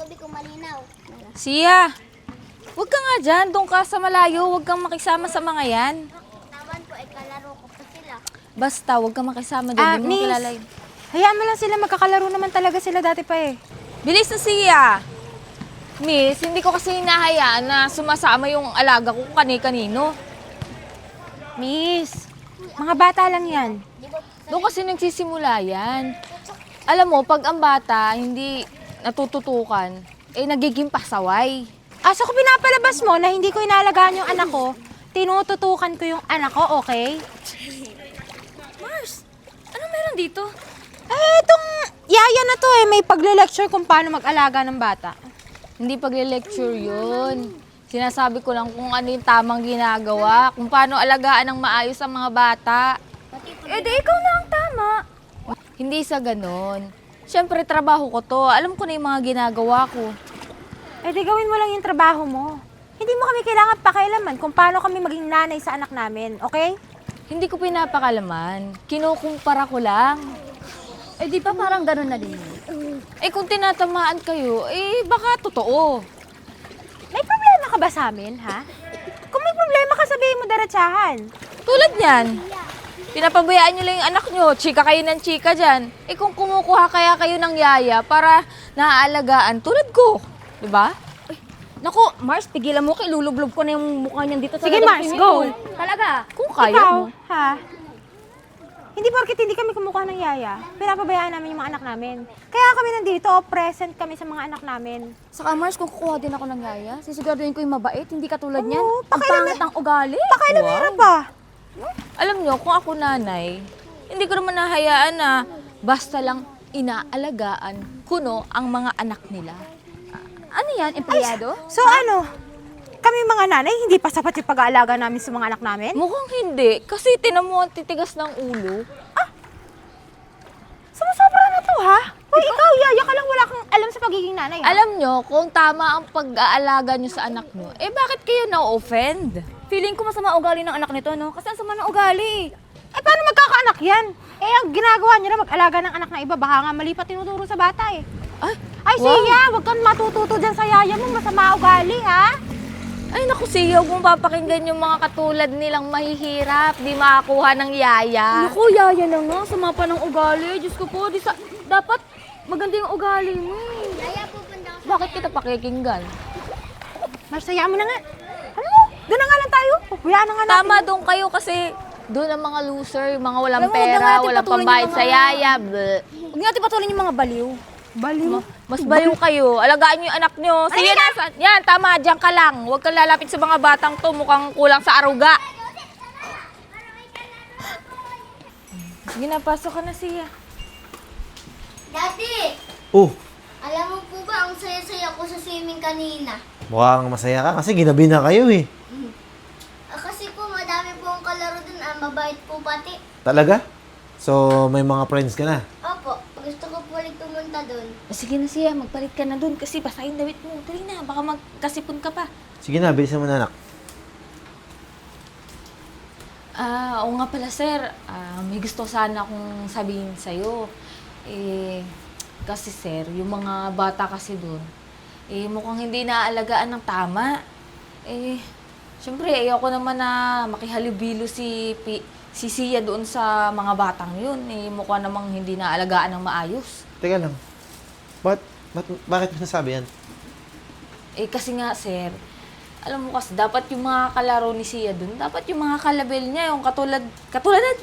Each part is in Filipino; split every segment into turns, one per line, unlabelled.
tubig kung malinaw.
Siya, huwag ka nga dyan. Doon ka sa malayo. Huwag kang makisama sa mga yan.
Naman po, ay kalaro ko pa sila.
Basta, huwag kang makisama doon. Hindi mo
Miss,
kilala.
hayaan mo lang sila. Magkakalaro naman talaga sila dati pa eh.
Bilis na siya. Miss, hindi ko kasi hinahayaan na sumasama yung alaga ko kung kani-kanino.
Miss, mga bata lang yan.
Doon kasi nagsisimula yan. Alam mo, pag ang bata hindi natututukan, nagiging pasaway.
So kung pinapalabas mo na hindi ko inaalagaan yung anak ko, tinututukan ko yung anak ko, okay?
Mars, anong meron dito?
Itong yaya na to may pagle-lecture kung paano mag-alaga ng bata.
Hindi pagle-lecture yun. Sinasabi ko lang kung ano yung tamang ginagawa, kung paano alagaan ng maayos ang mga bata.
Di ikaw na ang tama.
Hindi sa ganon. Siyempre, trabaho ko to. Alam ko na yung mga ginagawa ko.
Di gawin mo lang yung trabaho mo. Hindi mo kami kailangan pakialaman kung paano kami maging nanay sa anak namin, okay?
Hindi ko pinapakalaman. Kinukumpara ko lang.
Di ba parang gano'n na din?
Kung tinatamaan kayo, baka totoo.
May problema ka ba sa amin, ha? Kung may problema ka, sabihin mo diretsahan.
Tulad niyan. Pinapabayaan niyo lang yung anak niyo. Chika kayo ng chika dyan. Kung kumukuha kaya kayo ng yaya para naaalagaan, tulad ko. Diba?
Naku, Mars, pigilan mo ko. Ilulublob ko na yung mukha niyan dito sa
Sige,
loob ng
Mars,
swimming
go.
pool. Talaga?
Kung kaya
Ikaw,
mo.
ha? Hindi porket hindi kami kumukuha ng yaya, pinapabayaan namin yung mga anak namin. Kaya kami nandito, present kami sa mga anak namin.
Saka Mars, kung kukuha din ako ng yaya, sisiguraduhin ko yung mabait, hindi katulad
Oo,
niyan. Ang
pakailan
pangit ng ugali.
Pakailamera pa.
Alam niyo, kung ako nanay, hindi ko naman nahayaan na basta lang inaalagaan kuno ang mga anak nila.
Ano yan, empleyado?
So ano, kami mga nanay, hindi pa sapat yung pag-aalaga namin sa mga anak namin?
Mukhang hindi, kasi tinan mo ang titigas ng ulo.
Sumusobra na to, ha? Hoy, ikaw, yaya ka lang, wala kang alam sa pagiging nanay, ha?
Alam nyo, kung tama ang pag-aalaga nyo sa anak nyo, bakit kayo na-offend?
Feeling ko masama ugali ng anak nito, no? Kasi ang sama ng ugali.
Paano magkakaanak yan? Ang ginagawa niya na mag-alaga ng anak na iba, baka nga mali pa tinuturo sa bata, eh. Ay,
wow.
Siya, huwag kang matututo dyan sa yaya mo, masama ugali, ha?
Ay naku, siya, huwag mong papakinggan yung mga katulad nilang mahihirap, di makakuha ng yaya.
Naku, yaya na nga, sama pa ng ugali. Diyos ko po, dapat maganda yung ugali mo.
Kaya pupunta ko
Bakit kita pakikinggan?
Marsaya mo na nga. Ano mo? Doon na nga lang tayo. Hayaan na nga natin.
Tama doon kayo kasi doon ang mga loser, yung mga walang
Alam mo, huwag na
pera,
natin
walang
patuloy
pambayad
yung
sa
mga-
yaya. Bleh.
Huwag natin patuloy yung mga baliw.
Baliw.
Mas baliw kayo. Alagaan niyo yung anak niyo. Sige na. Yan, tama. Diyan ka lang. Huwag kang lalapit sa mga batang to. Mukhang kulang sa aruga. Sige na, pasok ka na siya.
Daddy,
Oh,
alam mo po ba, ang saya-saya ko sa swimming kanina.
mukhang masaya ka kasi ginabi na kayo eh.
Kasi po, madami po ang kalaro dun. Mabait po pati.
Talaga? So, may mga friends ka na?
Opo, gusto ko po ulit pumunta dun.
Sige na siya, magpalit ka na dun kasi basta yung damit mo. Dali na, baka magkasipon ka pa.
Sige na, bilisan mo na anak.
Oo nga pala sir, may gusto sana akong sabihin sa'yo. Kasi sir, yung mga bata kasi dun, mukhang hindi naaalagaan ng tama. Siyempre, ayoko naman na makihalubilo si Sia doon sa mga batang yun. Mukha namang hindi naaalagaan ng maayos.
Teka lang. Bakit mo nasabi yan?
Kasi nga sir, alam mo kasi, dapat yung mga kalaro ni Sia dun, dapat yung mga kalabel niya, yung katulad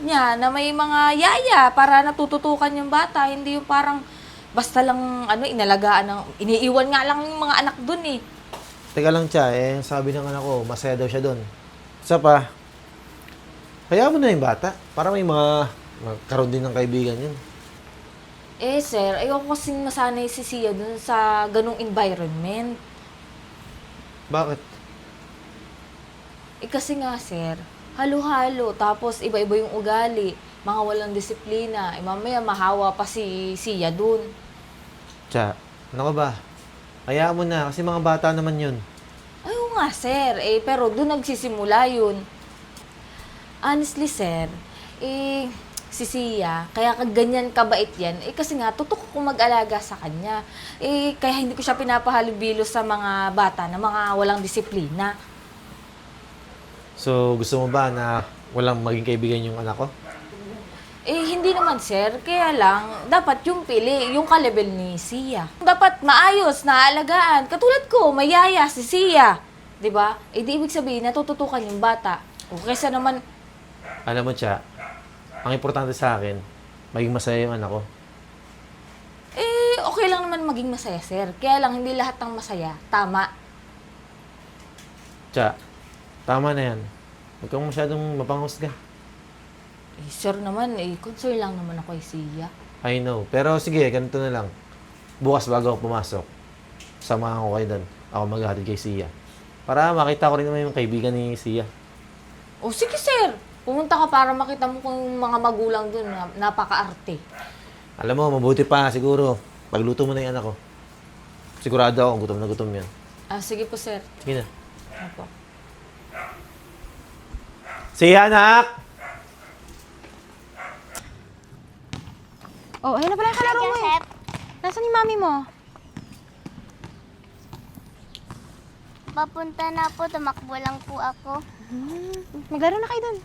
niya, na may mga yaya para natututukan yung bata, hindi yung parang basta lang iniiwan nga lang yung mga anak dun eh.
Teka lang, Cha. Sabi ng anak ko, masaya daw siya doon. Isa pa, kaya mo na yung bata para may magkaroon din ng kaibigan yun.
Sir, ayoko kasing masanay si Sia dun sa ganong environment.
Bakit?
Kasi nga, sir, halo-halo, tapos iba-iba yung ugali, mga walang disiplina, mamaya mahawa pa si Sia dun.
Cha, ano ka ba? Kaya mo na kasi mga bata naman yun.
Ayaw nga, sir, pero dun nagsisimula yun. Honestly, sir, si Sia, kaya ganyan kabait yan, kasi nga, tutok ko mag-alaga sa kanya. Kaya hindi ko siya pinapahalubilo sa mga bata na mga walang disiplina.
So, gusto mo ba na walang maging kaibigan yung anak ko?
Hindi naman, sir. Kaya lang, dapat yung pili, yung kalibel ni Sia. Dapat maayos, naalagaan. Katulad ko, mayaya si Sia. 'Di ba? Di ibig sabihin, natututukan yung bata. O kaysa naman,
Alam mo, Cha, ang importante sa akin, maging masaya yung anak ko.
okay lang naman maging masaya, sir. Kaya lang, hindi lahat ng masaya. Tama.
Cha, tama na yan. Huwag kang masyadong mapanghusga.
Sir naman, concern lang naman ako kay Sia.
I know. Pero sige, ganito na lang. Bukas bago ako pumasok, samahan ko kayo doon. Ako maghahatid kay Sia. Para makita ko rin naman yung kaibigan ni Sia.
O sige, sir. Pumunta ka para makita mo kung yung mga magulang dun, napaka-arte.
Alam mo, mabuti pa siguro. Pagluto mo na yung anak ko. Sigurado ako, gutom na gutom yan.
Sige po, sir.
Sige na.
Opo.
Sia, anak!
Oh, ayun na pala yung kalaro mo eh. Nasaan yung mami mo?
Papunta na po, tumakbo lang po ako.
Maglaro na kayo dun.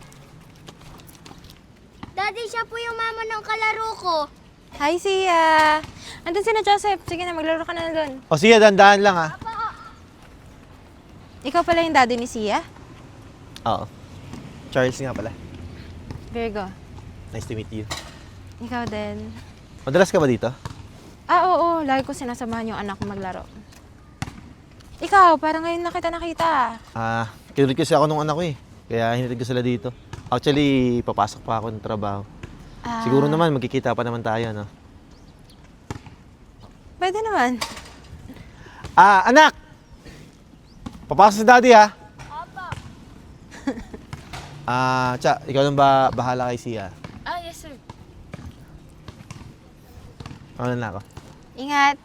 Daddy, siya po yung mama ng kalaro ko.
Hi, Sia. Andun si na Joseph. Sige na, maglaro ka na dun.
O Sia, dandahan lang ha.
Ikaw pala yung daddy ni Sia?
Oo. Charles nga pala.
Virgo.
Nice to meet you.
Ikaw din.
Madalas ka ba dito?
Oo. Lagi ko sinasamahan yung anak ko maglaro. Ikaw, parang ngayon na kita nakita.
Kinulit kasi ako nung anak ko eh. Kaya hinatid ko sila dito. Actually, papasok pa ako ng trabaho. Siguro naman, magkikita pa naman tayo, no?
Pwede naman.
Anak! Papasok si daddy, ha? Opo. Cha, ikaw lang ba bahala kay Sia?
Yes, sir.
Ano na ako?
Ingat.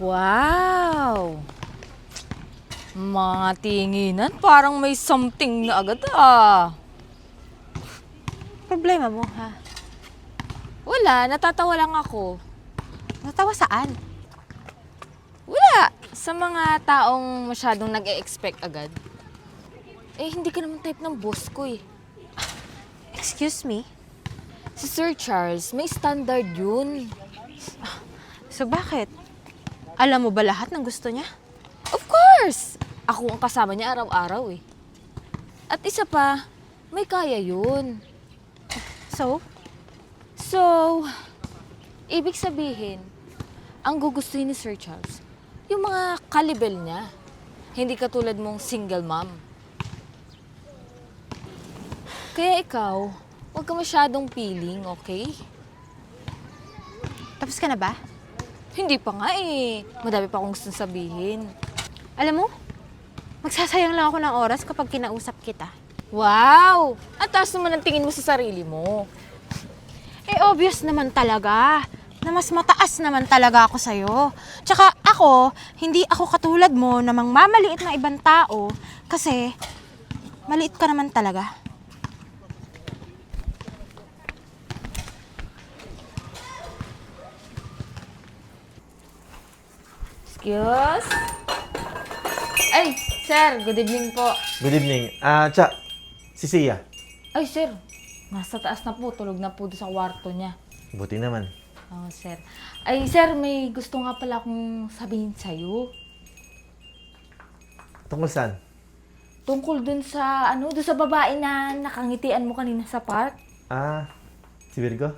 Wow! Mga tinginan, parang may something na agad
Problema mo, ha?
Wala, natatawa lang ako.
Natawa saan?
Wala, sa mga taong masyadong nag-e-expect agad. Hindi ka naman type ng boss ko eh.
Excuse me?
Si Sir Charles, may standard yun.
So bakit? Alam mo ba lahat ng gusto niya?
Of course! Ako ang kasama niya araw-araw eh. At isa pa, may kaya yun.
So?
So, ibig sabihin, ang gugustuhin ni Sir Charles, yung mga kalibel niya. Hindi katulad mong single mom. Kaya ikaw, huwag ka masyadong feeling, okay?
Tapos ka na ba?
Hindi pa nga eh. Madami pa akong gustong sabihin.
Alam mo, magsasayang lang ako ng oras kapag kinausap kita.
Wow! Ang taas naman ang tingin mo sa sarili mo.
Obvious naman talaga na mas mataas naman talaga ako sa'yo. Tsaka ako, hindi ako katulad mo na mangmamaliit ng ibang tao kasi maliit ka naman talaga.
Excuse? Ay, sir, good evening po.
Good evening. Cha, si Sia.
Ay, sir, nasa taas na po, tulog na po doon sa kwarto niya.
Buti naman.
Oo, sir. Ay, sir, may gusto nga pala akong sabihin sa'yo.
Tungkol saan?
Tungkol dun sa, dun sa babae na nakangitian mo kanina sa park.
Si Virgo?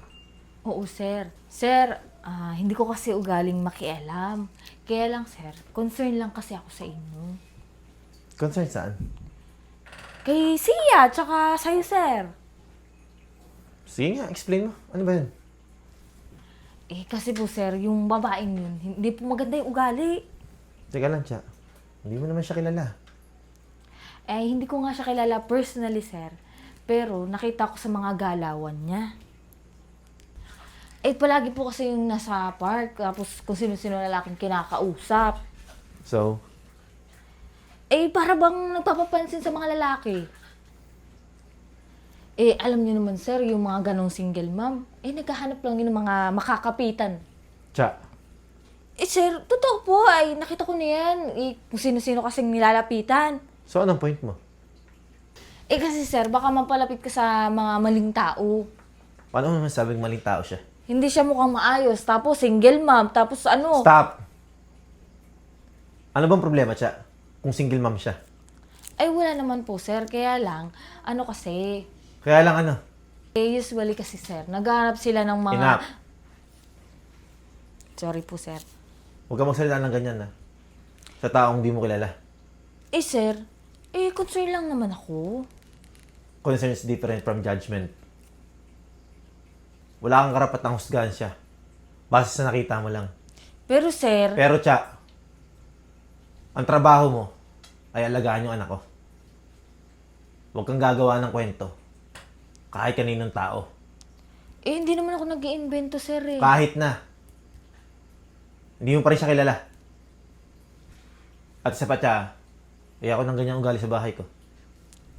Oo, sir. Sir, hindi ko kasi ugaling makialam. Kaya lang, sir, concern lang kasi ako sa inyo.
Concern saan?
Kay Sia, tsaka sa'yo, sir.
Sige nga, explain mo. Ano ba yun?
Kasi po, sir, yung babaeng yun, hindi po maganda yung ugali.
Teka lang, Cha. Hindi mo naman siya kilala.
Hindi ko nga siya kilala personally, sir. Pero nakita ko sa mga galawan niya. Palagi po kasi yung nasa park, tapos kung sino-sino lalaking kinakausap.
So?
Eh, para bang nagpapapansin sa mga lalaki? Eh, alam niyo naman, sir, yung mga ganong single mom, eh, naghahanap lang yun ng mga makakapitan.
Tsa,
Eh, sir, totoo po, ay, nakita ko na yan. Eh, kung sino-sino kasing nilalapitan.
so anong point mo?
Eh, kasi, sir, baka mapalapit ka sa mga maling tao.
Paano mo naman sabing maling tao siya?
Hindi siya mukhang maayos, tapos single mom, tapos ano.
Stop! Ano bang problema, Tsa? Kung single mom siya?
Ay, wala naman po, sir. Kaya lang, ano kasi,
Kaya lang ano?
eh, usually kasi, sir, naghahanap sila ng mga...
Enough.
Sorry po, sir.
Huwag ka magsalita ng ganyan, ha? Sa taong di mo kilala.
Eh, sir, eh, concern lang naman ako.
Concern is different from judgment. Wala kang karapat ng husgahan siya. Base sa nakita mo lang.
Pero, sir,
Pero, Tsa, ang trabaho mo ay alagaan yung anak ko. Huwag kang gagawa ng kwento. Kahit kaninong tao.
eh, hindi naman ako nag-iimbento, sir, eh.
Kahit na. Hindi mo pa rin siya kilala. At isa pa, Tsa, ako ng ganyang ugali sa bahay ko.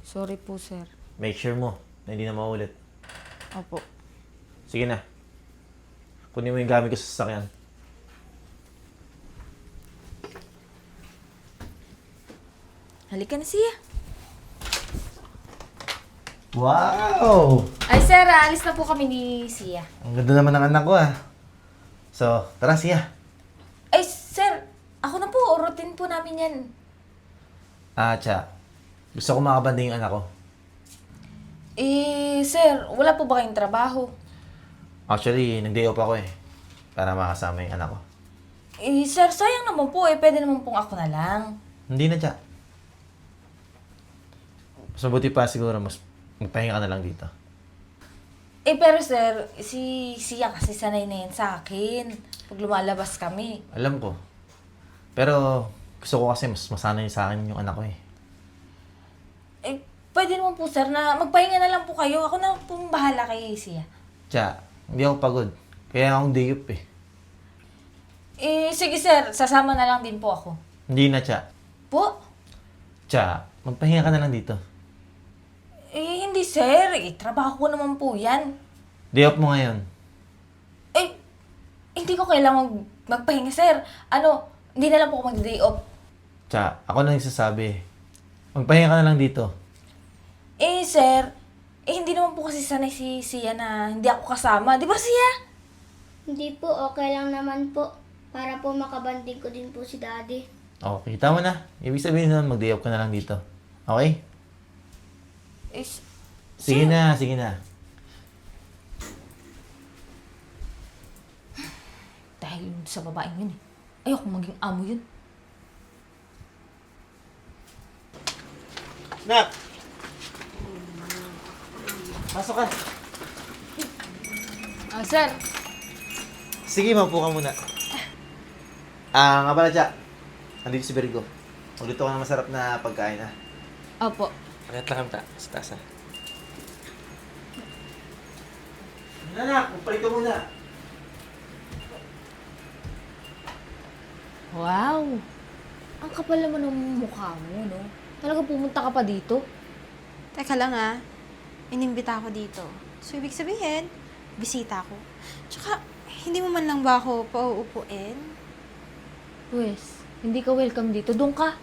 Sorry po, sir.
Make sure mo na hindi na maulit.
Opo.
Sige na. Kunin mo yung gamit ko sa sasakyan.
Halika na siya.
Wow!
Ay, sir, alis na po kami ni Sia.
Ang ganda naman ng anak ko ah. So, tara siya.
Ay, sir, ako na po. Routine po namin yan.
Tsa. Gusto ko makabanding yung anak ko.
Eh, sir, wala po ba kayong trabaho?
Actually, nag-day off ako eh. Para makasama yung anak ko.
Eh, sir, sayang naman po. Eh, pwede naman pong ako na lang.
Hindi na, Tsa. Mas mabuti pa siguro, mas magpahinga ka na lang dito.
Eh, pero sir, si Sia kasi sanay na yan sa akin. Pag lumalabas kami.
Alam ko. Pero, gusto ko kasi mas masanay sa akin yung anak ko eh.
Eh, pwede naman po, sir, na magpahinga na lang po kayo. Ako na pong bahala kay Sia.
Tsa, hindi ako pagod. Kaya akong day off eh.
Eh, sige, sir. Sasama na lang din po ako.
Hindi na, Tsa.
Po?
Tsa, magpahinga ka na lang dito.
Eh, hindi, sir. Eh, trabaho ko naman po yan.
Day off mo ngayon.
Eh, hindi ko kailangan magpahinga, sir. Ano, hindi na lang po ako mag-day off.
Tsa, ako na nagsasabi. Magpahinga ka na lang dito.
Eh, sir, eh, hindi naman po kasi sanay si Sia na hindi ako kasama. Di ba, Sia?
Hindi po, okay lang naman po. Para po makabanding ko din po si Daddy.
Okay, tama na. Ibig sabihin nun, mag-day off ka na lang dito. Okay?
Eh,
Sige na, sige na.
dahil yun sa babaeng yun eh. Ayoko maging amo yun.
Nak! Pasok ka.
Sir.
Sige, maupo ka muna. Nga pala, Tsa. Nandito si Virgo. Magluto ka ng masarap na pagkain, ha?
Opo.
Pakat lang kami, sa taas, ha? Anak, magpalit ka muna.
Wow! Ang kapal naman ng mukha mo, no? Talaga pumunta ka pa dito?
Teka lang ah, inimbita ako dito. So, ibig sabihin, bisita ako. Tsaka, hindi mo man lang ba ako pauupuin?
Pwes, hindi ka welcome dito. Doon ka.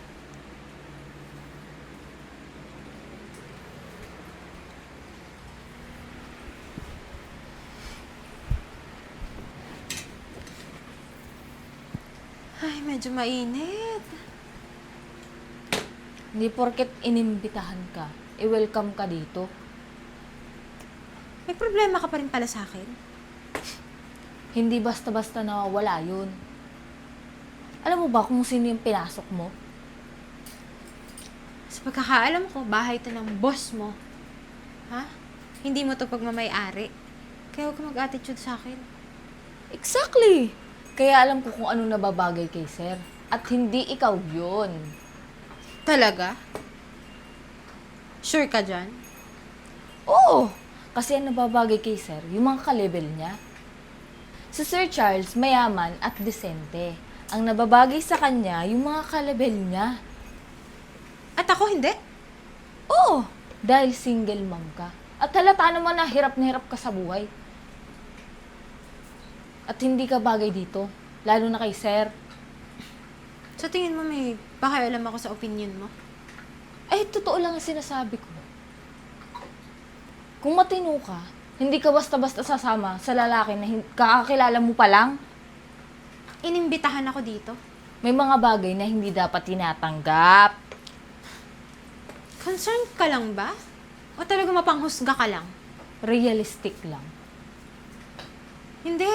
Ay, medyo mainit.
Hindi porket inimbitahan ka, i-welcome ka dito.
May problema ka pa rin pala sa akin?
Hindi basta-basta nawawala yun. Alam mo ba kung sino yung pinasok mo?
Sa pagkakaalam ko, bahay to ng boss mo. Ha? Hindi mo to pagmamay-ari. Kaya huwag ka mag-attitude sa akin.
Exactly! Kaya alam ko kung anong nababagay kay sir. At hindi ikaw yun.
Talaga? Sure ka dyan?
Oo! Kasi ang nababagay kay sir, yung mga ka-level niya. Si Sir Charles, mayaman at desente. Ang nababagay sa kanya, yung mga ka-level niya.
At ako hindi?
Oo, dahil single mom ka. At halata naman na hirap ka sa buhay. At hindi ka bagay dito, lalo na kay sir.
Sa tingin mo may pakialam ako sa opinion mo?
Ay, totoo lang ang sinasabi ko. Kung matino ka, hindi ka basta-basta sasama sa lalaki na kakakilala mo pa lang.
Inimbitahan ako dito.
May mga bagay na hindi dapat tinatanggap.
Concerned ka lang ba? O talaga mapanghusga ka lang?
Realistic lang.
Hindi.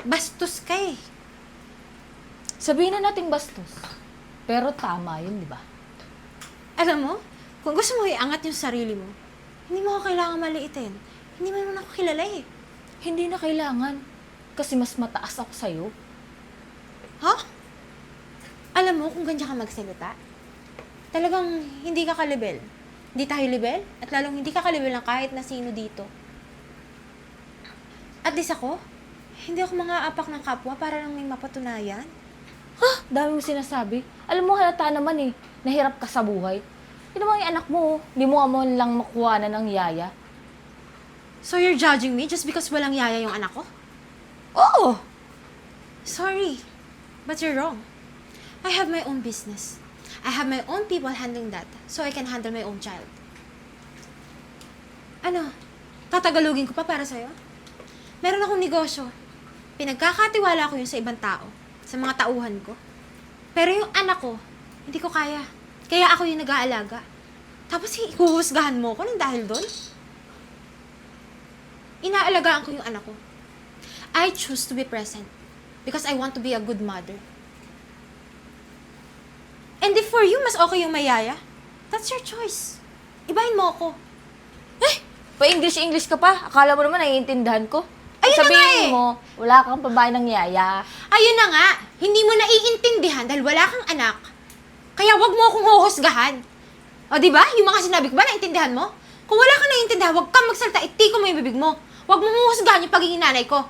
Bastos ka eh.
Sabihin na nating bastos. Pero tama yun, di ba?
Alam mo, kung gusto mo iangat yung sarili mo, hindi mo ako kailangan maliitin. Hindi mo naman ako kilala eh.
Hindi na kailangan. Kasi mas mataas ako sa'yo.
Ha? Alam mo kung ganyan ka magsalita? Talagang hindi ka kalibel. Hindi tayo libel? At lalong hindi ka kalibel ng kahit na sino dito. At least ako, hindi ako mga apak ng kapwa para lang may mapatunayan.
Ha? Dami mo sinasabi. Alam mo, halata naman eh. Nahirap ka sa buhay. Yun naman yung anak mo. Hindi mo nga mo lang makuha na ng yaya.
So you're judging me just because walang yaya yung anak ko?
Oo!
Sorry, but you're wrong. I have my own business. I have my own people handling that so I can handle my own child. Ano? Tatagalugin ko pa para sa'yo? Meron akong negosyo. Pinagkakatiwala ko yun sa ibang tao, sa mga tauhan ko. Pero yung anak ko, hindi ko kaya. Kaya ako yung nag-aalaga. Tapos huhusgahan mo ko nang dahil doon? Inaalagaan ko yung anak ko. I choose to be present because I want to be a good mother. And if for you, mas okay yung mayaya, that's your choice. Ibahin mo ako.
Pa-English ka pa. Akala mo naman naiintindihan ko.
Ayun na nga
Sabihin
eh.
mo, wala kang babae ng yaya.
Ayun na nga, hindi mo naiintindihan dahil wala kang anak. Kaya wag mo akong huhusgahan. O di ba? Yung mga sinabi ko ba, naintindihan mo? Kung wala kang naiintindihan, wag kang magsalita, itiko mo yung bibig mo. Wag mo huhusgahan yung pagiging nanay ko.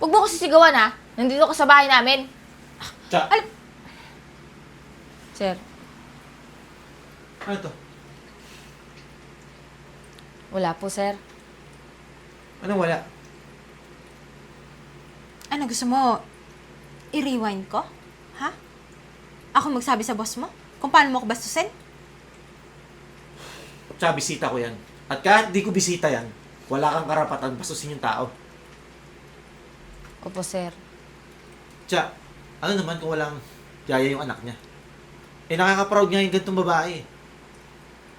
Huwag mo ko sisigawan ha. Nandito ka sa bahay namin.
Cha,
Sir,
ano to?
wala po sir.
Anong wala?
Ano, gusto mo i-rewind ko? Ha? Ako magsabi sa boss mo? Kung paano mo ako bastusin?
Cha, bisita ko yan. At kahit di ko bisita yan, wala kang karapatan basusin yung tao.
Opo sir.
Cha, ano naman kung walang yaya yung anak niya? Eh, nakaka-proud nga yung gantong babae.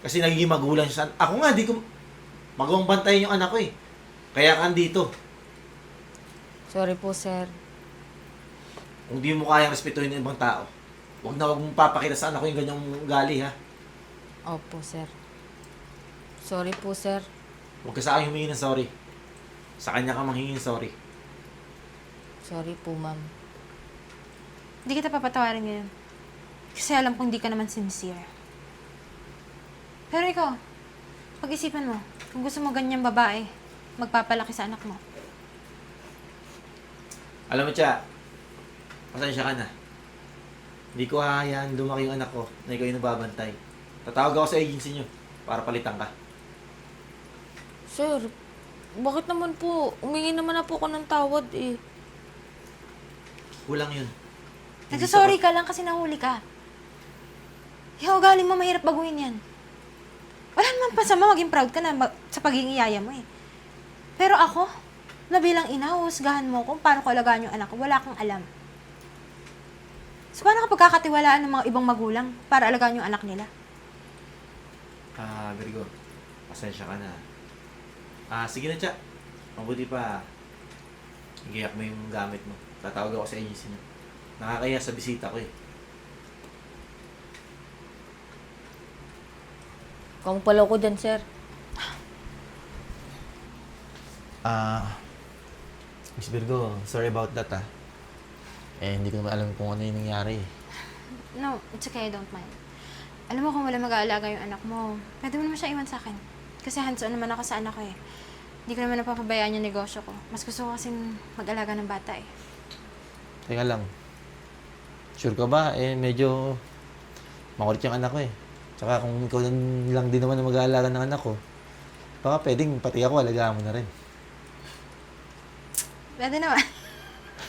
Kasi nagiging magulang siya. Ako nga, di ko magawang bantayan yung anak ko eh. Kaya ka dito.
Sorry po sir.
Kung di mo kayang respetuhin ng ibang tao, huwag mong papakita sa anak ko yung ganyang ugali ha.
Opo sir. Sorry po sir.
Huwag ka sa akin humingi ng sorry. Sa kanya ka manghingi ng sorry.
Sorry po ma'am.
Hindi kita papatawarin ngayon. Kasi alam kong hindi ka naman sincere. Pero ikaw, pag-isipan mo, kung gusto mo ganyang babae, magpapalaki sa anak mo.
Alam mo, Cha, pasensya ka na. Hindi ko hahayaan lumaki yung anak ko na ikaw yung nababantay. Tatawag ako sa agency nyo para palitan ka.
Sir, bakit naman po? Umingi naman na po ako ng tawad eh.
Kulang yun.
Nagsasorry ka lang kasi nahuli ka. Yung ugali mo, mahirap baguhin yan. Wala naman pasama maging proud ka na sa pagiging yaya mo eh. Pero ako, na bilang ina, husgahan mo kung paano ko alagaan yung anak ko, wala kang alam. So paano ka pagkakatiwalaan ng mga ibang magulang para alagaan yung anak nila?
Virgo, pasensya ka na. Sige na, Cha. Mabuti pa, igayak mo yung gamit mo. Tatawag ako sa agency nyo. Nakakaya sa bisita ko eh.
Kamupalaw ko dyan, sir.
Miss Virgo, sorry about that hindi ko naman alam kung ano yung nangyari.
No, it's okay, I don't mind. Alam mo kung wala mag-aalaga yung anak mo, pwede mo naman siya iwan sa akin. Kasi hands-on naman ako sa anak ko eh. Hindi ko naman napapabayaan yung negosyo ko. Mas gusto ko kasing mag-alaga ng bata eh.
Teka lang. Sure ka ba? Medyo makulit yung anak ko eh. Tsaka kung ikaw lang din naman ang mag-aalaga ng anak ko, baka pwedeng pati ako alagaan mo na rin.
Pwede naman.